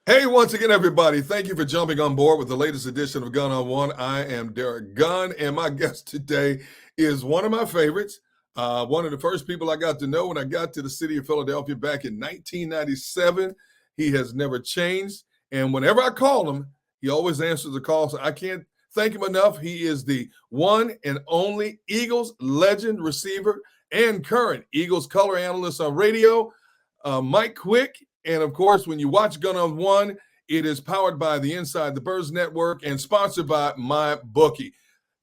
Hey, once again, everybody, thank you for jumping on board with the latest edition of Gun on One. I am Derrick Gunn, and my guest today is one of my favorites. One of the first people I got to know when I got to the city of Philadelphia back in 1997. He has never changed, and whenever I call him, he always answers the call, so I can't thank him enough. He is the one and only Eagles legend receiver and current Eagles color analyst on radio, Mike Quick. And of course, when you watch Gun on One, it is powered by the Inside the Birds Network and sponsored by MyBookie.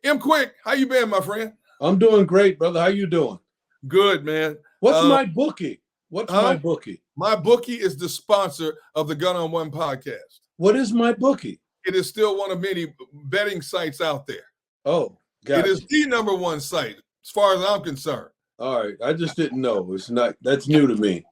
M. Quick, how you been, my friend? I'm doing great, brother. How you doing? Good, man. What's MyBookie? What's MyBookie? MyBookie is the sponsor of the Gun on One podcast. What is MyBookie? It is still one of many betting sites out there. Oh, gotcha. It is the number one site, as far as I'm concerned. All right. I just didn't know. It's not. That's new to me.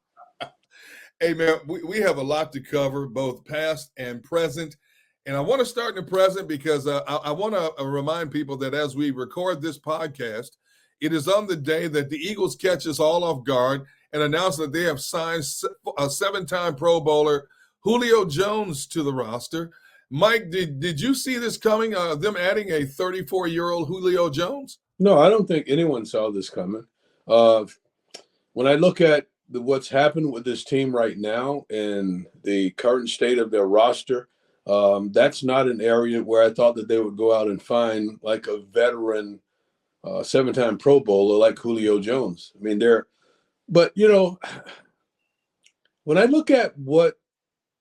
Hey, man, we have a lot to cover, both past and present. And I want to start in the present because I want to remind people that as we record this podcast, it is on the day that the Eagles catch us all off guard and announce that they have signed a seven-time Pro Bowler, Julio Jones, to the roster. Mike, did you see this coming, them adding a 34-year-old Julio Jones? No, I don't think anyone saw this coming. When I look at what's happened with this team right now and the current state of their roster, that's not an area where I thought that they would go out and find like a veteran seven-time Pro Bowler like Julio Jones. I mean, but when I look at what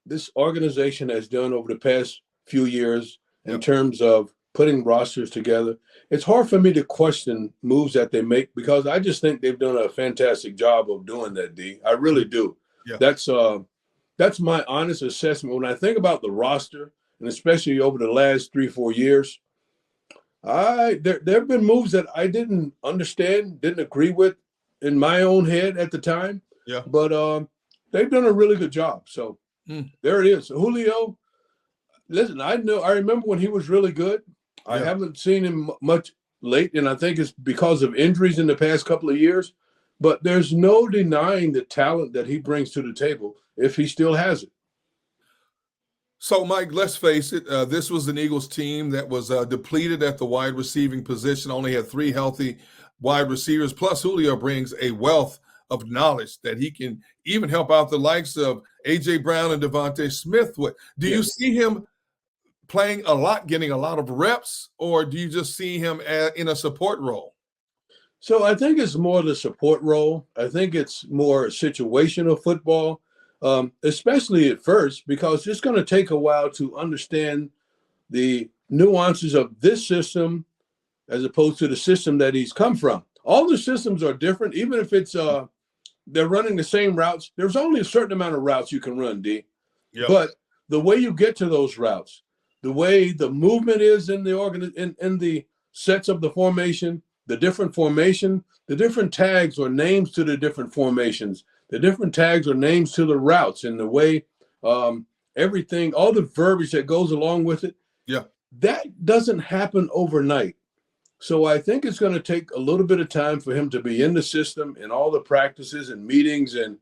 this organization has done over the past few years in terms of putting rosters together, it's hard for me to question moves that they make because I just think they've done a fantastic job of doing that, D. I really do. Yeah. That's my honest assessment. When I think about the roster, and especially over the last 3-4 years, there have been moves that I didn't understand, didn't agree with in my own head at the time. Yeah. But they've done a really good job. So there it is. Julio, listen, I remember when he was really good. I haven't seen him much late, and I think it's because of injuries in the past couple of years. But there's no denying the talent that he brings to the table if he still has it. So, Mike, let's face it. This was an Eagles team that was depleted at the wide receiving position, only had 3 healthy wide receivers. Plus, Julio brings a wealth of knowledge that he can even help out the likes of A.J. Brown and DeVonta Smith with. Do you see him playing a lot, getting a lot of reps, or do you just see him in a support role? So I think it's more the support role. I think it's more situational football, especially at first, because it's going to take a while to understand the nuances of this system as opposed to the system that he's come from. All the systems are different, even if it's they're running the same routes. There's only a certain amount of routes you can run, D. Yep. But the way you get to those routes, the way the movement is in the in the sets of the formation, the different tags or names to the different formations, the different tags or names to the routes, and the way everything, all the verbiage that goes along with it. Yeah, that doesn't happen overnight. So I think it's going to take a little bit of time for him to be in the system and all the practices and meetings, and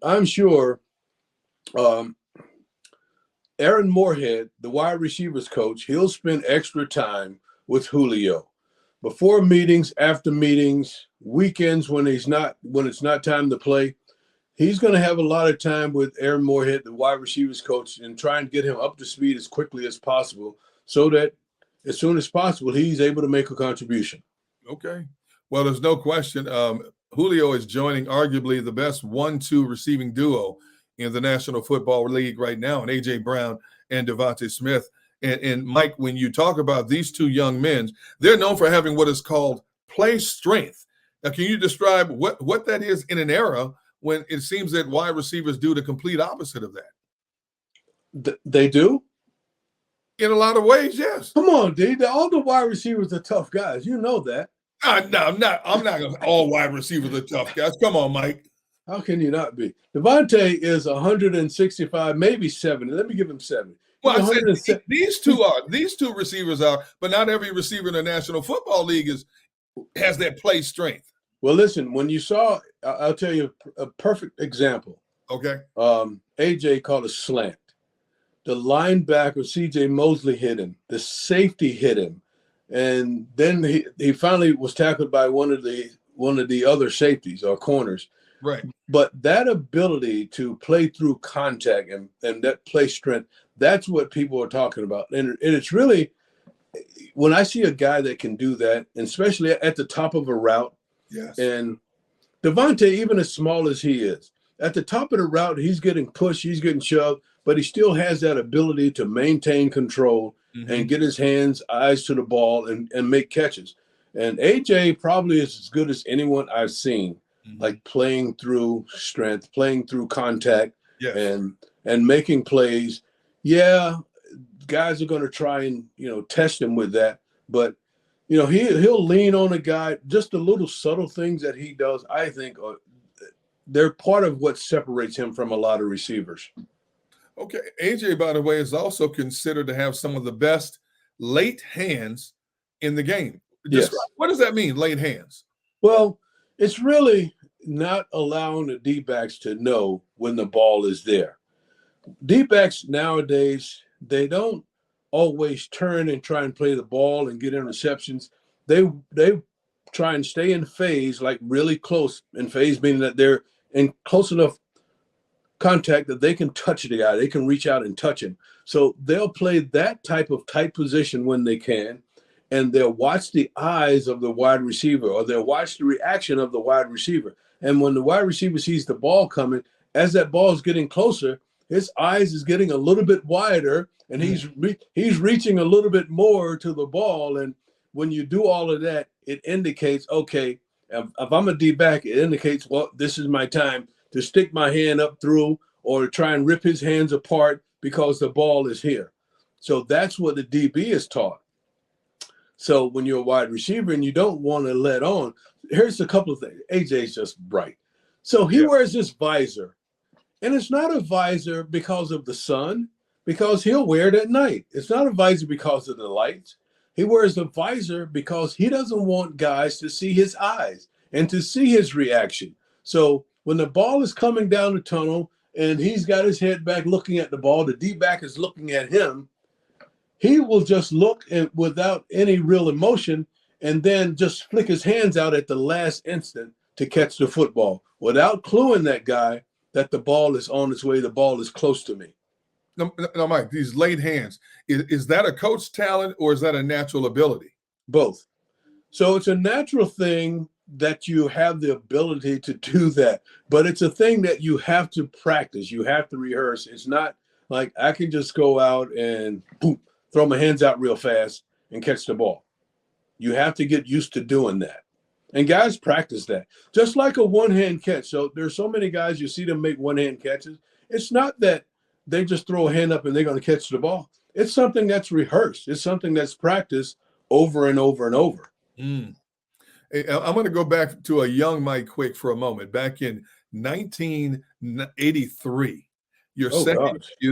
I'm sure Aaron Moorhead, the wide receivers coach, he'll spend extra time with Julio before meetings, after meetings, weekends when it's not time to play. He's going to have a lot of time with Aaron Moorhead, the wide receivers coach, and try and get him up to speed as quickly as possible so that as soon as possible, he's able to make a contribution. Okay. Well, there's no question. Julio is joining arguably the best 1-2 receiving duo in the National Football League right now, and A.J. Brown and DeVonta Smith. And Mike, when you talk about these two young men, they're known for having what is called play strength. Now, can you describe what that is in an era when it seems that wide receivers do the complete opposite of that? They do? In a lot of ways, yes. Come on, D. All the wide receivers are tough guys. You know that. No, I'm not all wide receivers are tough guys. Come on, Mike. How can you not be? DeVonta is 165, maybe 70. Let me give him 70. Well, I said these two receivers are, but not every receiver in the National Football League has that play strength. Well, listen, when you saw, I'll tell you a perfect example. Okay. AJ called a slant. the linebacker C.J. Mosley hit him, the safety hit him, and then he finally was tackled by one of the other safeties or corners. Right. But that ability to play through contact and that play strength, that's what people are talking about. And it's really, when I see a guy that can do that, and especially at the top of a route, Yes. and DeVonta, even as small as he is, at the top of the route, he's getting pushed, he's getting shoved, but he still has that ability to maintain control and get his eyes to the ball and make catches. And AJ probably is as good as anyone I've seen, like playing through strength, playing through contact, Yes. and making plays. Yeah, guys are going to try and test him with that, but he'll lean on a guy. Just the little subtle things that he does, I think, they're part of what separates him from a lot of receivers. Okay. AJ, by the way, is also considered to have some of the best late hands in the game. Yes. What does that mean, late hands? Well, it's really not allowing the D-backs to know when the ball is there. D-backs nowadays, they don't always turn and try and play the ball and get interceptions. They try and stay in phase, like really close in phase, meaning that they're in close enough contact that they can touch the guy. They can reach out and touch him. So they'll play that type of tight position when they can, and they'll watch the eyes of the wide receiver, or they'll watch the reaction of the wide receiver. And when the wide receiver sees the ball coming, as that ball is getting closer, his eyes is getting a little bit wider, and he's reaching a little bit more to the ball. And when you do all of that, it indicates, okay, if I'm a D-back, it indicates, well, this is my time to stick my hand up through or try and rip his hands apart because the ball is here. So that's what the DB is taught. So when you're a wide receiver and you don't want to let on, here's a couple of things. AJ's just bright. So he wears this visor. And it's not a visor because of the sun, because he'll wear it at night. It's not a visor because of the lights. He wears the visor because he doesn't want guys to see his eyes and to see his reaction. So when the ball is coming down the tunnel and he's got his head back looking at the ball, the D-back is looking at him, he will just look without any real emotion and then just flick his hands out at the last instant to catch the football without cluing that guy that the ball is on its way, the ball is close to me. No, Mike, these late hands, is that a coach talent or is that a natural ability? Both. So it's a natural thing that you have the ability to do that, but it's a thing that you have to practice. You have to rehearse. It's not like I can just go out and boom, throw my hands out real fast and catch the ball. You have to get used to doing that. And guys practice that. Just like a one-hand catch. So there's so many guys, you see them make one-hand catches. It's not that they just throw a hand up and they're going to catch the ball. It's something that's rehearsed. It's something that's practiced over and over and over. Hey, I'm going to go back to a young Mike Quick for a moment. Back in 1983, your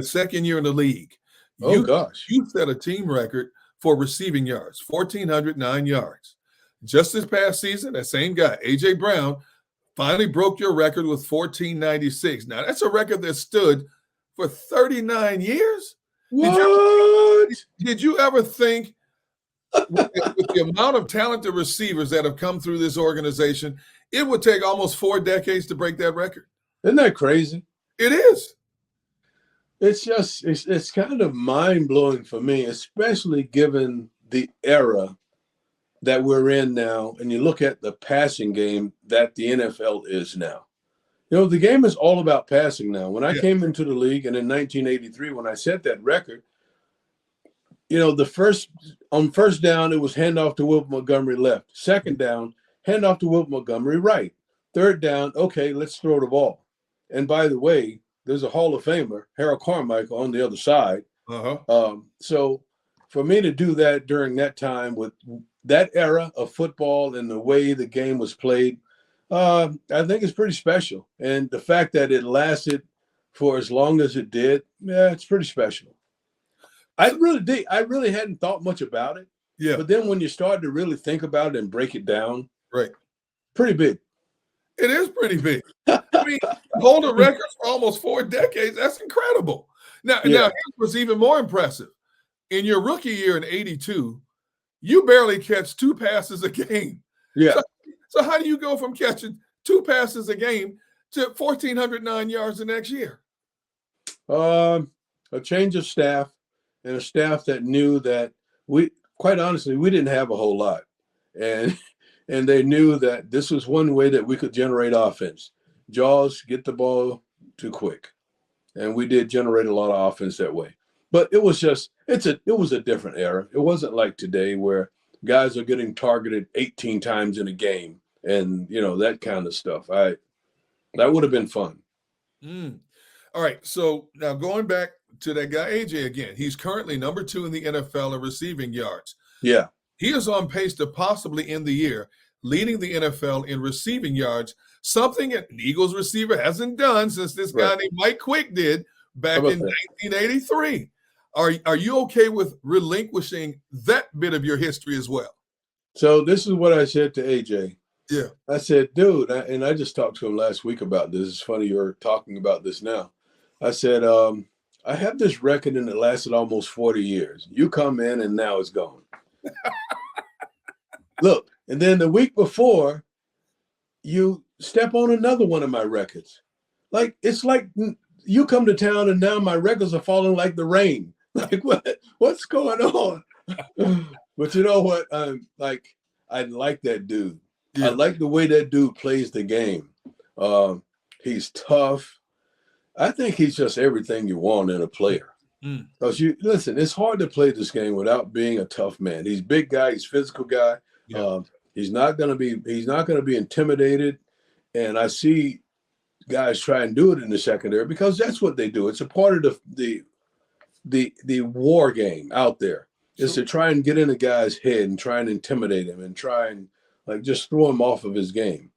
second year in the league, you set a team record for receiving yards, 1,409 yards. Just this past season, that same guy, A.J. Brown, finally broke your record with 1,496. Now, that's a record that stood for 39 years. What? Did you ever think, with the amount of talented receivers that have come through this organization, it would take almost 4 decades to break that record? Isn't that crazy? It is. It's just, it's kind of mind-blowing for me, especially given the era that we're in now, and you look at the passing game that the NFL is now. The game is all about passing now. When I came into the league, and in 1983, when I set that record, on first down, it was handoff to Wilbert Montgomery left. Second down, handoff to Wilbert Montgomery right. Third down, okay, let's throw the ball. And by the way, there's a Hall of Famer, Harold Carmichael, on the other side. So for me to do that during that time with that era of football and the way the game was played, I think it's pretty special. And the fact that it lasted for as long as it did, it's pretty special. I really hadn't thought much about it. Yeah. But then when you start to really think about it and break it down, right, pretty big. It is pretty big. I mean, hold a record for almost 4 decades. That's incredible. Now, Yeah, it was even more impressive. In your rookie year in '82, you barely catch 2 passes a game. yeah. So, so how do you go from catching 2 passes a game to 1,409 yards the next year? A change of staff and a staff that knew that quite honestly, we didn't have a whole lot, and and they knew that this was one way that we could generate offense. Jaws get the ball too quick, and we did generate a lot of offense that way. But it was just it was a different era. It wasn't like today where guys are getting targeted 18 times in a game and that kind of stuff. That would have been fun. Mm. All right. So now going back to that guy, AJ, again, he's currently number 2 in the NFL in receiving yards. Yeah. He is on pace to possibly end the year leading the NFL in receiving yards, something an Eagles receiver hasn't done since this guy named Mike Quick did back in 1983. Are you okay with relinquishing that bit of your history as well? So this is what I said to AJ. Yeah. I said, dude, and I just talked to him last week about this. It's funny you're talking about this now. I said, I have this record and it lasted almost 40 years. You come in and now it's gone. Look, and then the week before, you step on another one of my records. Like, it's like you come to town and now my records are falling like the rain. Like, what's going on? But you know what? I like that dude. Yeah. I like the way that dude plays the game. He's tough. I think he's just everything you want in a player. Because it's hard to play this game without being a tough man. He's a big guy. He's a physical guy. Yeah. He's not going to be intimidated. And I see guys try and do it in the secondary because that's what they do. It's a part of the war game out there. Is to try and get in a guy's head and try and intimidate him and try and just throw him off of his game.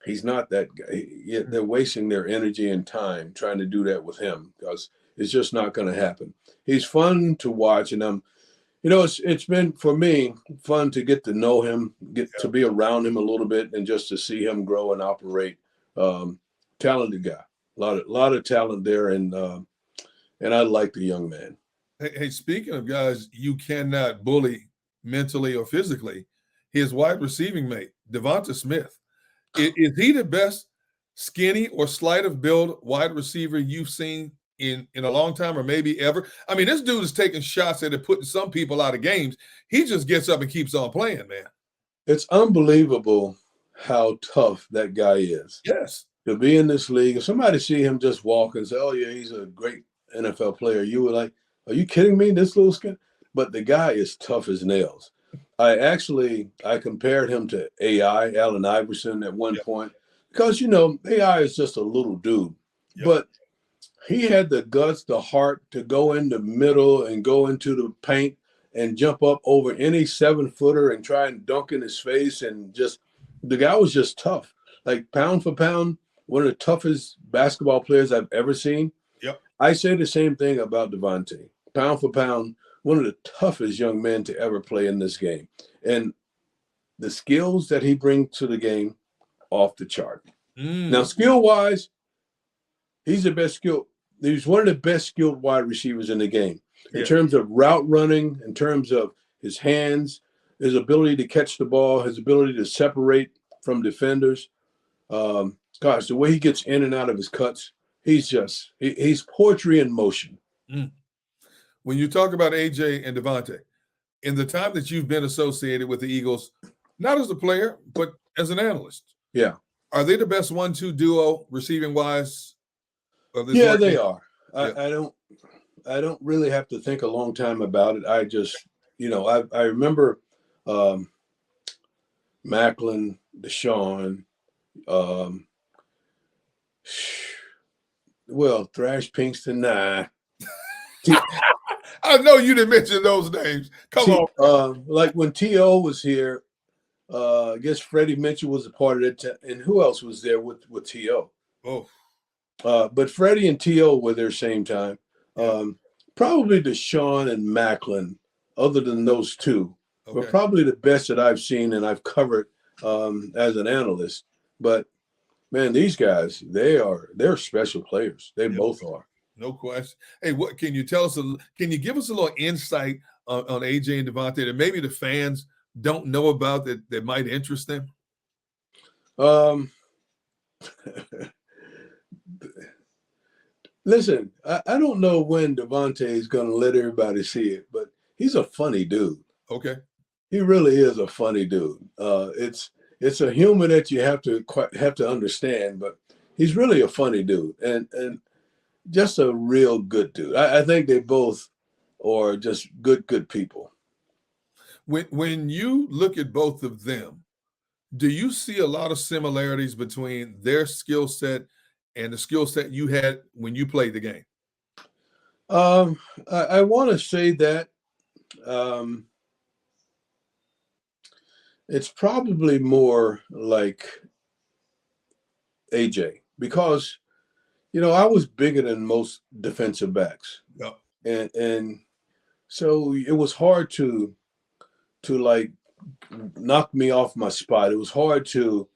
He's not that guy. They're wasting their energy and time trying to do that with him because it's just not going to happen. He's fun to watch, and it's been for me fun to get to know him, to be around him a little bit, and just to see him grow and operate. Talented guy, a lot of talent there, and I like the young man. Hey, speaking of guys you cannot bully mentally or physically, his wide receiving mate, DeVonta Smith, is he the best skinny or slight of build wide receiver you've seen in a long time or maybe ever? I mean, this dude is taking shots at it, putting some people out of games. He just gets up and keeps on playing, man. It's unbelievable how tough that guy is. Yes. To be in this league, if somebody see him just walk and say, oh, yeah, he's a great NFL player, you were like, are you kidding me? This little skin? But the guy is tough as nails. I compared him to AI, Allen Iverson, at one point, because, AI is just a little dude. Yep. But he had the guts, the heart to go in the middle and go into the paint and jump up over any 7-footer and try and dunk in his face. And the guy was just tough. Like, pound for pound, one of the toughest basketball players I've ever seen. Yep. I say the same thing about DeVonta. Pound for pound, one of the toughest young men to ever play in this game. And the skills that he brings to the game, off the chart. Now, skill-wise, he's one of the best skilled wide receivers in the game. In terms of route running, in terms of his hands, his ability to catch the ball, his ability to separate from defenders. The way he gets in and out of his cuts, he's poetry in motion. When you talk about AJ and DeVonta, in the time that you've been associated with the Eagles, not as a player, but as an analyst. Yeah. Are they the best 1-2 duo receiving wise? Yeah, they are. I don't really have to think a long time about it. I just, I remember Macklin, Deshaun, Thrash Pinkston, nah. I know you didn't mention those names. Come on. Like when T.O. was here, I guess Freddie Mitchell was a part of it. And who else was there with T.O.? Oh. But Freddie and T.O. were there same time. Probably Deshaun and Macklin, other than those two, were probably the best that I've seen and I've covered as an analyst. But, man, these guys, they're special players. They both are. No question. Hey, what can you tell us? Can you give us a little insight on AJ and DeVonta that maybe the fans don't know about that might interest them? Um, Listen, I don't know when DeVonta is going to let everybody see it, but he's a funny dude. Okay. He really is a funny dude. It's a humor that you have to understand, but he's really a funny dude and just a real good dude. I think they both are just good people. When you look at both of them, do you see a lot of similarities between their skill set and the skill set you had when you played the game? I want to say that um, it's probably more like AJ because I was bigger than most defensive backs, Yeah. and so it was hard to like knock me off my spot. It was hard to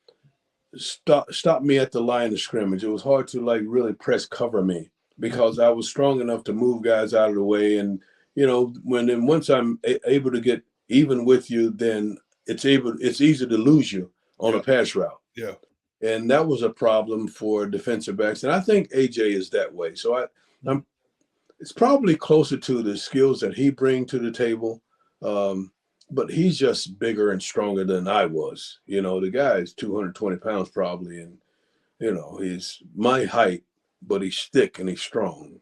stop me at the line of scrimmage. It was hard to like really press cover me because I was strong enough to move guys out of the way. And once I'm able to get even with you, then it's easy to lose you on a pass route. Yeah. And that was a problem for defensive backs. And I think AJ is that way. So I'm it's probably closer to the skills that he brings to the table. But he's just bigger and stronger than I was. The guy is 220 pounds probably. And, he's my height, but he's thick and he's strong.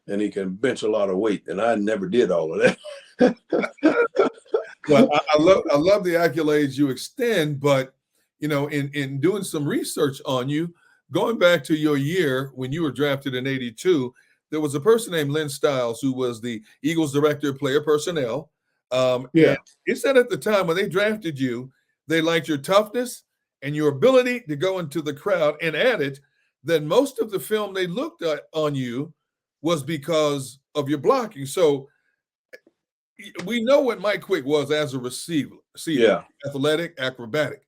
And he can bench a lot of weight. And I never did all of that. Well, I love the accolades you extend, but in doing some research on you, going back to your year when you were drafted in '82, there was a person named Lynn Stiles who was the Eagles director of player personnel. Yeah. And it said at the time when they drafted you, they liked your toughness and your ability to go into the crowd, and added that most of the film they looked at on you was because of your blocking. So we know what Mike Quick was as a receiver, Yeah. athletic, acrobatic.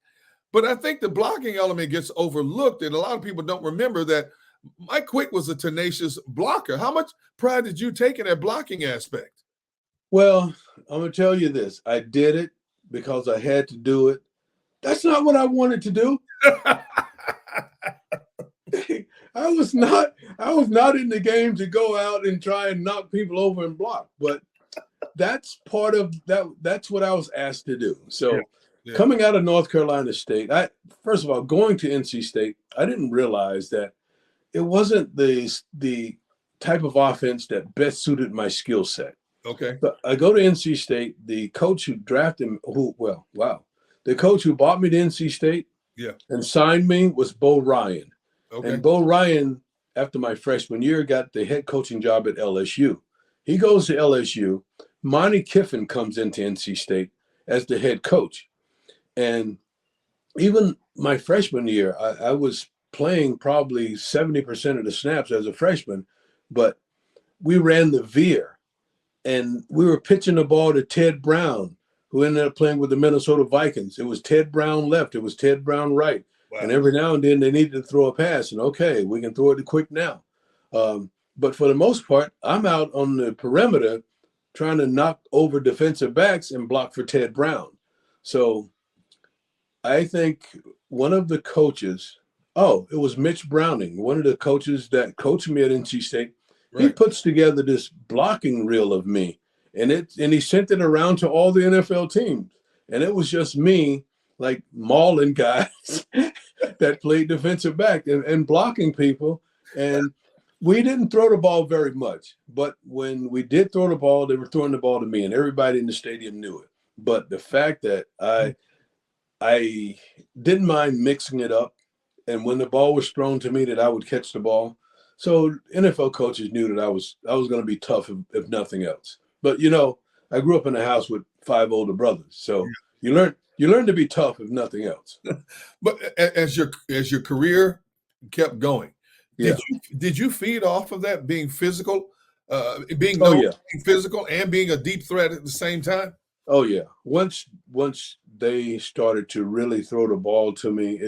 But I think the blocking element gets overlooked, and a lot of people don't remember that Mike Quick was a tenacious blocker. How much pride did you take in that blocking aspect? Well, I'm going to tell you this. I did it because I had to do it. That's not what I wanted to do. I was not in the game to go out and try and knock people over and block, but that's part of that. That's what I was asked to do. So Yeah. Coming out of North Carolina State, first of all, going to NC State, I didn't realize that it wasn't the type of offense that best suited my skill set. Okay. But I go to NC State, the coach who drafted me, the coach who brought me to NC State and signed me was Bo Ryan. Okay. And Bo Ryan, after my freshman year, got the head coaching job at LSU. He goes to LSU. Monty Kiffin comes into NC State as the head coach. And even my freshman year, I was playing probably 70% of the snaps as a freshman, but we ran the veer. And we were pitching the ball to Ted Brown, who ended up playing with the Minnesota Vikings. It was Ted Brown left. It was Ted Brown right. Wow. And every now and then they needed to throw a pass. And, okay, we can throw it quick now. But for the most part, I'm out on the perimeter trying to knock over defensive backs and block for Ted Brown. So I think one of the coaches, it was Mitch Browning, one of the coaches that coached me at NC State. Right. He puts together this blocking reel of me, and he sent it around to all the NFL teams. And it was just me, like mauling guys that played defensive back and blocking people. And we didn't throw the ball very much. But when we did throw the ball, they were throwing the ball to me, and everybody in the stadium knew it. But the fact that I didn't mind mixing it up, and when the ball was thrown to me, that I would catch the ball. So NFL coaches knew that I was going to be tough, if nothing else. But I grew up in a house with 5 older brothers, so you learn to be tough, if nothing else. But as your career kept going, did you feed off of that, being physical, being physical and being a deep threat at the same time? Oh yeah. Once they started to really throw the ball to me,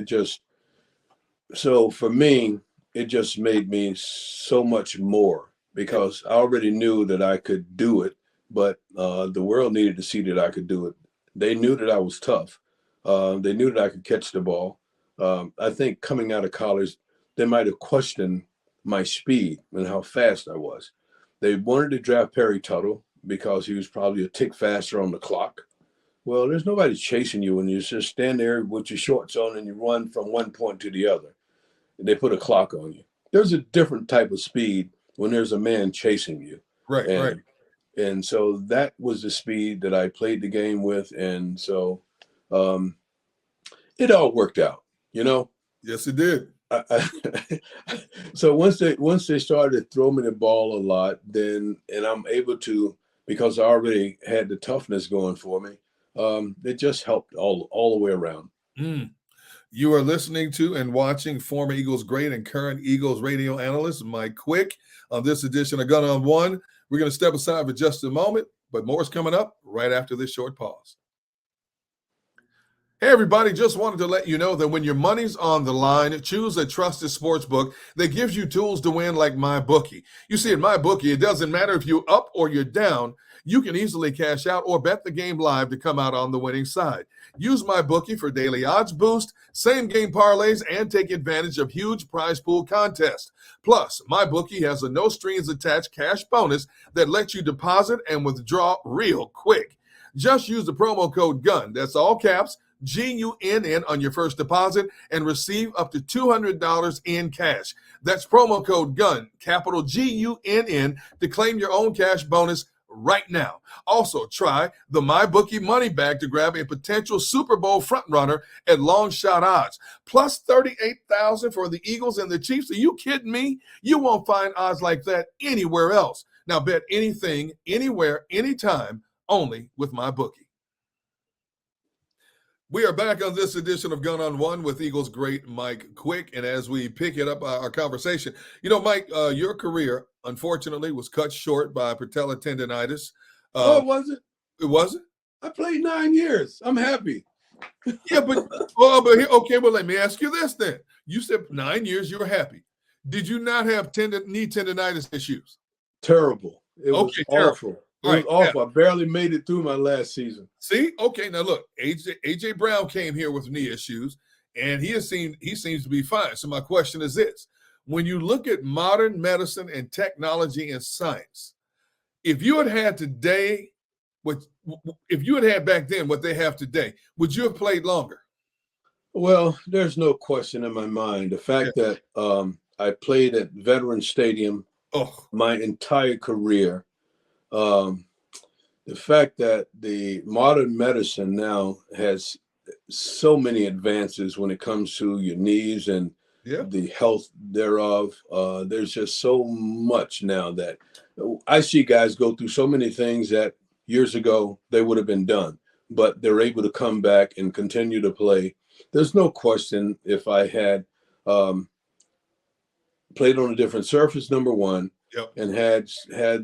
for me, it just made me so much more because I already knew that I could do it, but the world needed to see that I could do it. They knew that I was tough. They knew that I could catch the ball. I think coming out of college, they might have questioned my speed and how fast I was. They wanted to draft Perry Tuttle because he was probably a tick faster on the clock. Well, there's nobody chasing you when you just stand there with your shorts on and you run from one point to the other. They put a clock on you. There's a different type of speed when there's a man chasing you. Right, right. And so that was the speed that I played the game with. And so it all worked out, you know? Yes, it did. So once they started to throw me the ball a lot, then, and I'm able to, because I already had the toughness going for me, it just helped all the way around. You are listening to and watching former Eagles great and current Eagles radio analyst Mike Quick on this edition of Gun on One. We're going to step aside for just a moment, but more is coming up right after this short pause. Hey, everybody, just wanted to let you know that when your money's on the line, choose a trusted sports book that gives you tools to win like MyBookie. You see, at MyBookie, it doesn't matter if you're up or you're down. You can easily cash out or bet the game live to come out on the winning side. Use MyBookie for daily odds boost, same-game parlays, and take advantage of huge prize pool contests. Plus, MyBookie has a no-strings-attached cash bonus that lets you deposit and withdraw real quick. Just use the promo code GUNN, that's all caps, GUNN on your first deposit, and receive up to $200 in cash. That's promo code GUNN, capital GUNN, to claim your own cash bonus right now. Also, try the MyBookie Money Bag to grab a potential Super Bowl frontrunner at long shot odds. Plus 38,000 for the Eagles and the Chiefs. Are you kidding me? You won't find odds like that anywhere else. Now bet anything, anywhere, anytime, only with MyBookie. We are back on this edition of Gun on One with Eagles great Mike Quick. And as we pick it up, our conversation, you know, Mike, your career, unfortunately, was cut short by patella tendonitis. It wasn't. It wasn't? I played 9 years. I'm happy. Yeah, but let me ask you this then. You said 9 years you were happy. Did you not have knee tendonitis issues? Terrible. It was awful. It was awful. Yeah. I barely made it through my last season. See? Okay, now look, AJ Brown came here with knee issues, and he seems to be fine. So my question is this. When you look at modern medicine and technology and science, if you had back then what they have today, would you have played longer? Well, there's no question in my mind. The fact that I played at Veterans Stadium my entire career, the fact that the modern medicine now has so many advances when it comes to your knees and the health thereof. There's just so much now that I see guys go through so many things that years ago they would have been done, but they're able to come back and continue to play. There's no question if I had played on a different surface, number one, and had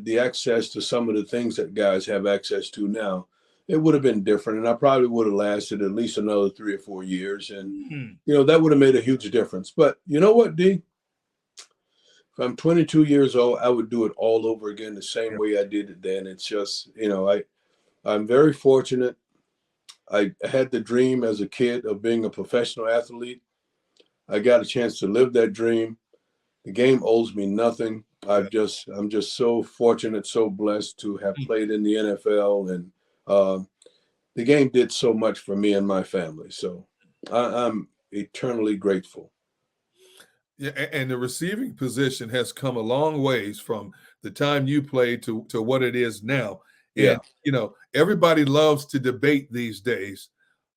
the access to some of the things that guys have access to now, it would have been different. And I probably would have lasted at least another 3 or 4 years. And, you know, that would have made a huge difference. But you know what, D? If I'm 22 years old, I would do it all over again the same way I did it then. It's just, you know, I'm very fortunate. I had the dream as a kid of being a professional athlete. I got a chance to live that dream. The game owes me nothing. I'm just so fortunate, so blessed to have played in the NFL, and the game did so much for me and my family. So I'm eternally grateful. Yeah, and the receiving position has come a long ways from the time you played to what it is now. And, you know, everybody loves to debate these days,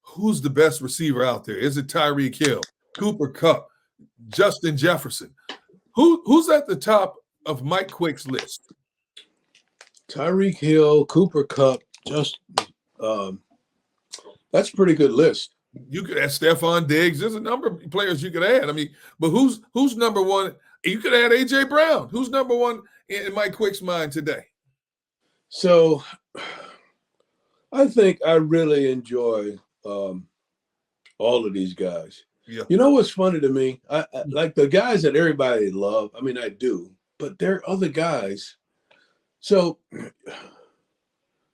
who's the best receiver out there? Is it Tyreek Hill, Cooper Kupp, Justin Jefferson? Who's at the top of Mike Quick's list? Tyreek Hill, Cooper Kupp, that's a pretty good list. You could add Stephon Diggs. There's a number of players you could add. I mean, but who's number one? You could add AJ Brown. Who's number one in Mike Quick's mind today? So I think I really enjoy all of these guys. Yeah. You know what's funny to me? I like the guys that everybody love. I mean, I do, but there are other guys. So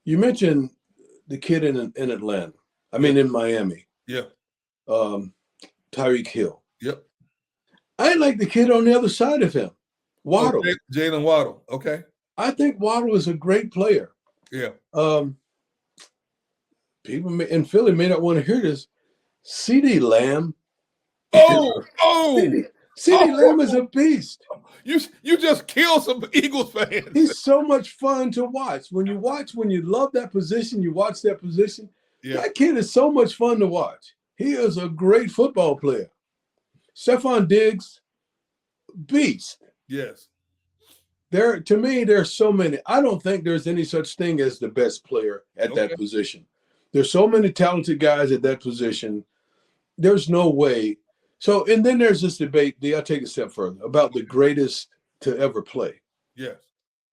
you mentioned the kid in Atlanta. I mean, in Miami. Yeah. Tyreek Hill. Yep. I like the kid on the other side of him, Waddle. Oh, Jalen Waddle. Okay. I think Waddle is a great player. Yeah. People in Philly may not want to hear this. CeeDee Lamb. CeeDee Lamb is a beast. You just killed some Eagles fans. He's so much fun to watch. When you love that position, you watch that position. Yeah. That kid is so much fun to watch. He is a great football player. Stephon Diggs, beast. Yes. To me, there's so many. I don't think there's any such thing as the best player at that position. There's so many talented guys at that position. There's no way. So, and then there's this debate, I'll take it a step further, about the greatest to ever play. Yes.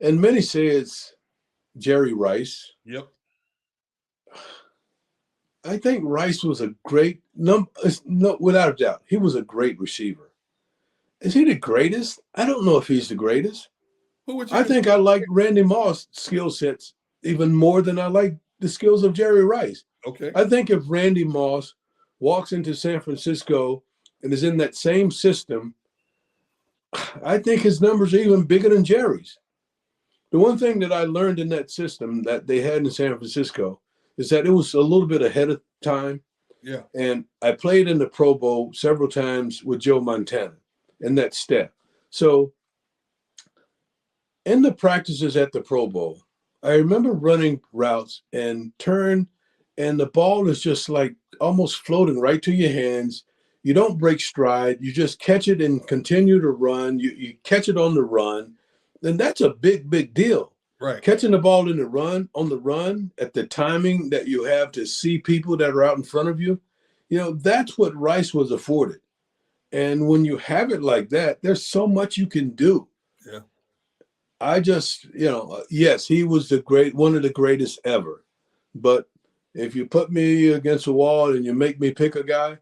And many say it's Jerry Rice. Yep. I think Rice was a great, without a doubt, he was a great receiver. Is he the greatest? I don't know if he's the greatest. I think I like Randy Moss' skill sets even more than I like the skills of Jerry Rice. Okay. I think if Randy Moss walks into San Francisco and is in that same system, I think his numbers are even bigger than Jerry's. The one thing that I learned in that system that they had in San Francisco is that it was a little bit ahead of time. Yeah. And I played in the Pro Bowl several times with Joe Montana in that step. So in the practices at the Pro Bowl, I remember running routes and turn, and the ball is just like almost floating right to your hands. You don't break stride. You just catch it and continue to run. You catch it on the run. Then that's a big, big deal. Right. Catching the ball on the run at the timing that you have to see people that are out in front of you, that's what Rice was afforded. And when you have it like that, there's so much you can do. Yeah. I just, yes, he was one of the greatest ever. But if you put me against a wall and you make me pick a guy,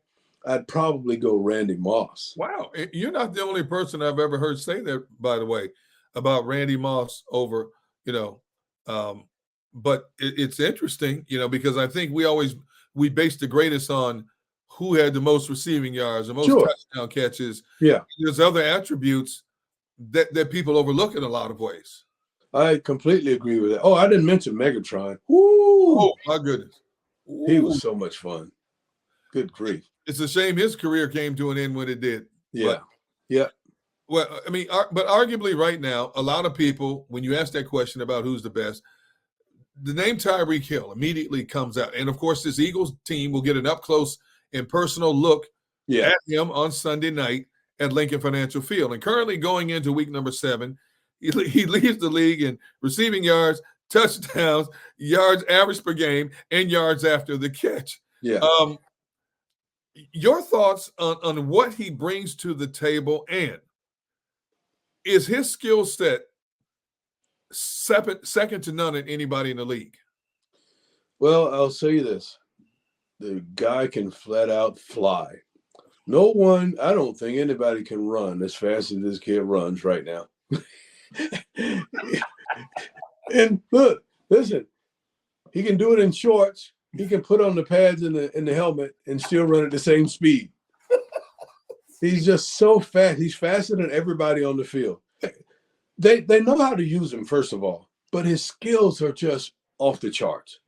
I'd probably go Randy Moss. Wow. You're not the only person I've ever heard say that, by the way, about Randy Moss over, but it's interesting, because I think we base the greatest on who had the most receiving yards, the most touchdown catches. Yeah. There's other attributes that people overlook in a lot of ways. I completely agree with that. Oh, I didn't mention Megatron. Woo! Oh, my goodness. Ooh. He was so much fun. Good grief. It's a shame his career came to an end when it did. Yeah. Yeah. Well, I mean, but arguably right now, a lot of people, when you ask that question about who's the best, the name Tyreek Hill immediately comes out. And, of course, this Eagles team will get an up-close and personal look at him on Sunday night at Lincoln Financial Field. And currently going into week number 7, he leads the league in receiving yards, touchdowns, yards average per game, and yards after the catch. Yeah. Your thoughts on what he brings to the table, and is his skill set second to none in anybody in the league? Well, I'll say this. The guy can flat out fly. I don't think anybody can run as fast as this kid runs right now. And look, listen, he can do it in shorts. He can put on the pads in the helmet and still run at the same speed. He's just so fast. He's faster than everybody on the field. They know how to use him, first of all, but his skills are just off the charts.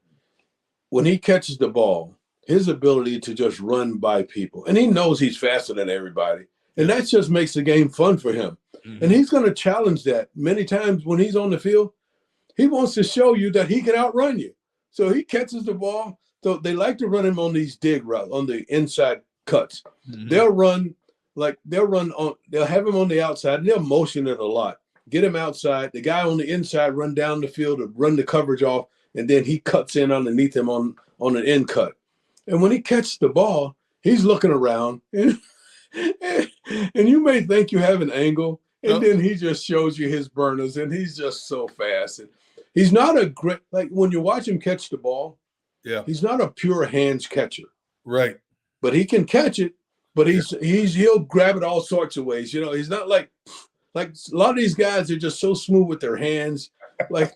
When he catches the ball, his ability to just run by people, and he knows he's faster than everybody, and that just makes the game fun for him. Mm-hmm. And he's going to challenge that many times when he's on the field. He wants to show you that he can outrun you. So he catches the ball. So they like to run him on these dig routes, on the inside cuts. Mm-hmm. They'll have him on the outside, and they'll motion it a lot. Get him outside. The guy on the inside run down the field to run the coverage off, and then he cuts in underneath him on an end cut. And when he catches the ball, he's looking around, and you may think you have an angle, and then he just shows you his burners, and he's just so fast. And he's not a great, like when you watch him catch the ball, he's not a pure hands catcher. Right. But he can catch it, but he'll grab it all sorts of ways. He's not like Like a lot of these guys are just so smooth with their hands. Like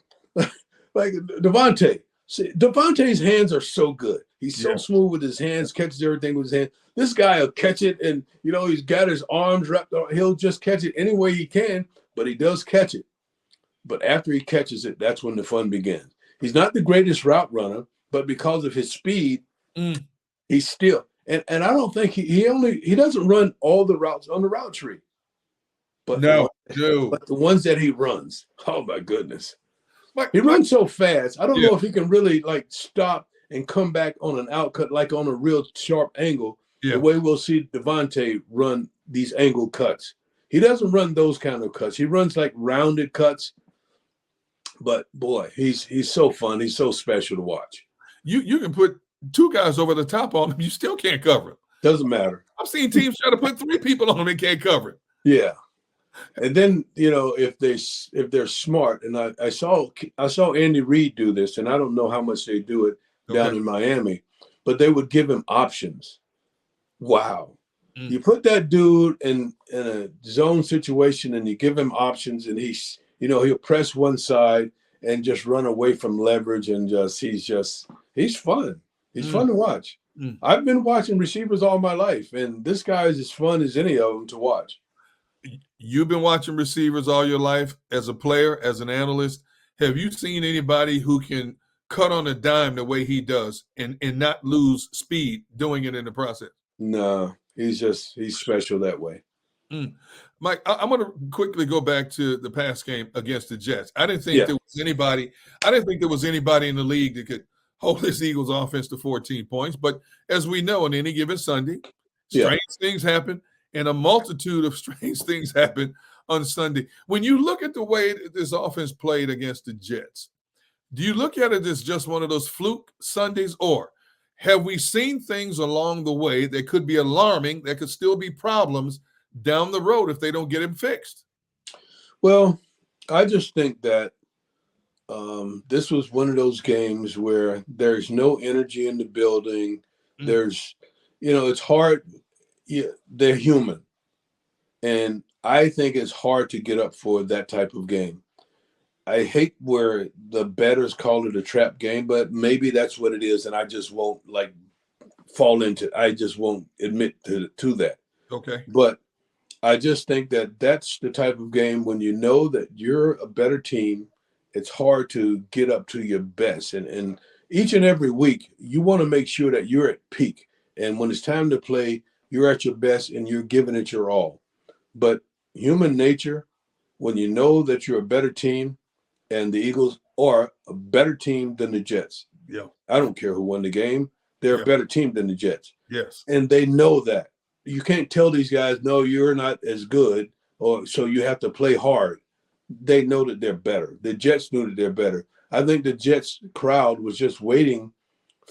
like DeVonta. See, DeVonta's hands are so good. He's so smooth with his hands, catches everything with his hands. This guy will catch it, and he's got his arms wrapped up. He'll just catch it any way he can, but he does catch it. But after he catches it, that's when the fun begins. He's not the greatest route runner, but because of his speed, he's still. And I don't think he doesn't run all the routes on the route tree. But but the ones that he runs, oh my goodness. He runs so fast. I don't know if he can really stop and come back on an outcut, like on a real sharp angle, the way we'll see DeVonta run these angle cuts. He doesn't run those kind of cuts. He runs like rounded cuts. But boy, he's so fun. He's so special to watch. You can put two guys over the top on him. You still can't cover him. Doesn't matter. I've seen teams try to put three people on him and can't cover him. Yeah. And then, if they're smart, and I saw Andy Reid do this, and I don't know how much they do it down in Miami, but they would give him options. Wow. You put that dude in a zone situation and you give him options, and he'll press one side and just run away from leverage, and he's fun. He's fun to watch. I've been watching receivers all my life, and this guy is as fun as any of them to watch. You've been watching receivers all your life as a player, as an analyst. Have you seen anybody who can cut on a dime the way he does and not lose speed doing it in the process? No, he's special that way. Mike, I'm going to quickly go back to the past game against the Jets. I didn't think there was anybody in the league that could hold this Eagles offense to 14 points. But as we know, on any given Sunday, strange things happen. And a multitude of strange things happen on Sunday. When you look at the way that this offense played against the Jets, do you look at it as just one of those fluke Sundays, or have we seen things along the way that could be alarming, that could still be problems down the road if they don't get him fixed? Well, I just think that this was one of those games where there's no energy in the building. There's, it's hard. They're human. And I think it's hard to get up for that type of game. I hate where the bettors call it a trap game, but maybe that's what it is. And I just won't I just won't admit to that. Okay. But I just think that that's the type of game when you know that you're a better team, it's hard to get up to your best. And each and every week, you want to make sure that you're at peak. And when it's time to play, you're at your best and you're giving it your all. But human nature, when you know that you're a better team, and the Eagles are a better team than the Jets. Yeah. I don't care who won the game. They're a better team than the Jets. Yes. And they know that. You can't tell these guys, no, you're not as good, or so you have to play hard. They know that they're better. The Jets knew that they're better. I think the Jets crowd was just waiting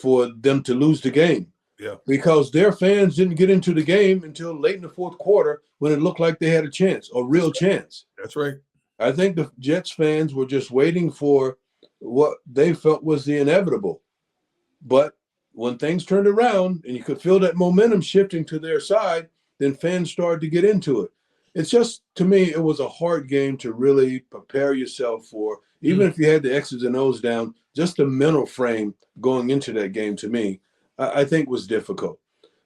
for them to lose the game. Yeah. Because their fans didn't get into the game until late in the fourth quarter when it looked like they had a chance, a real chance. That's right. I think the Jets fans were just waiting for what they felt was the inevitable. But when things turned around and you could feel that momentum shifting to their side, then fans started to get into it. It's just, to me, it was a hard game to really prepare yourself for. Even if you had the X's and O's down, just the mental frame going into that game, to me, I think was difficult.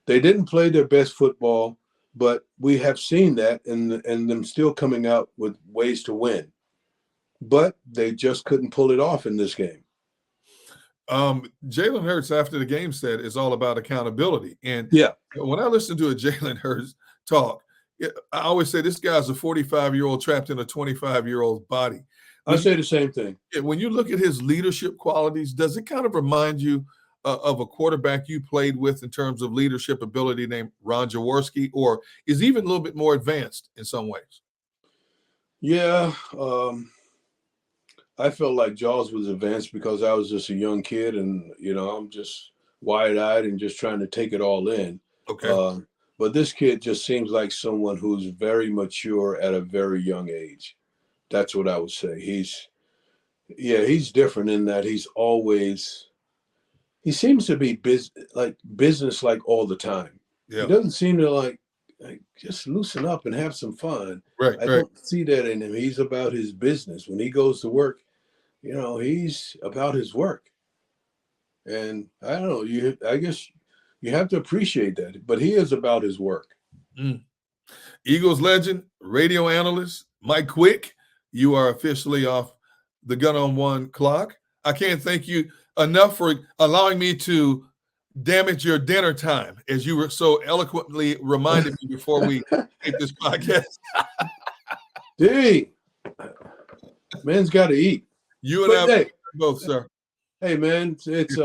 They didn't play their best football, but we have seen that and them still coming out with ways to win. But they just couldn't pull it off in this game. Jalen Hurts, after the game, said it's all about accountability. And when I listen to a Jalen Hurts talk, I always say this guy's a 45-year-old trapped in a 25-year-old body. I say the same thing. When you look at his leadership qualities, does it kind of remind you of a quarterback you played with in terms of leadership ability named Ron Jaworski, or is even a little bit more advanced in some ways? Yeah, I felt like Jaws was advanced because I was just a young kid and, I'm just wide-eyed and just trying to take it all in. Okay. But this kid just seems like someone who's very mature at a very young age. That's what I would say. He's different in that he seems to be business-like all the time. Yeah. He doesn't seem to like, just loosen up and have some fun. Right, I right. don't see that in him. He's about his business. When he goes to work, he's about his work. And I don't know, I guess you have to appreciate that. But he is about his work. Mm. Eagles legend, radio analyst, Mike Quick, you are officially off the Gun on One clock. I can't thank you enough for allowing me to damage your dinner time, as you were so eloquently reminded me before we take this podcast. Dang, man's got to eat. You and But I hey, both, sir. hey, man, it's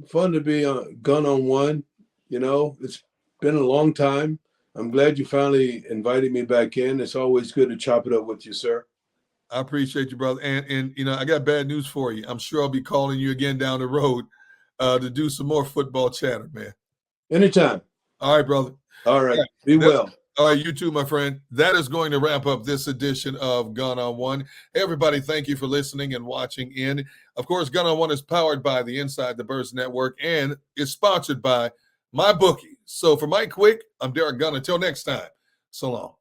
fun to be on Gun on One. It's been a long time. I'm glad you finally invited me back in. It's always good to chop it up with you, sir. I appreciate you, brother. And I got bad news for you. I'm sure I'll be calling you again down the road to do some more football chatter, man. Anytime. All right, brother. All right. Yeah, Be well. All right, you too, my friend. That is going to wrap up this edition of Gun on One. Everybody, thank you for listening and watching in. Of course, Gun on One is powered by the Inside the Burst Network and is sponsored by MyBookie. So for Mike Quick, I'm Derrick Gunn. Until next time, so long.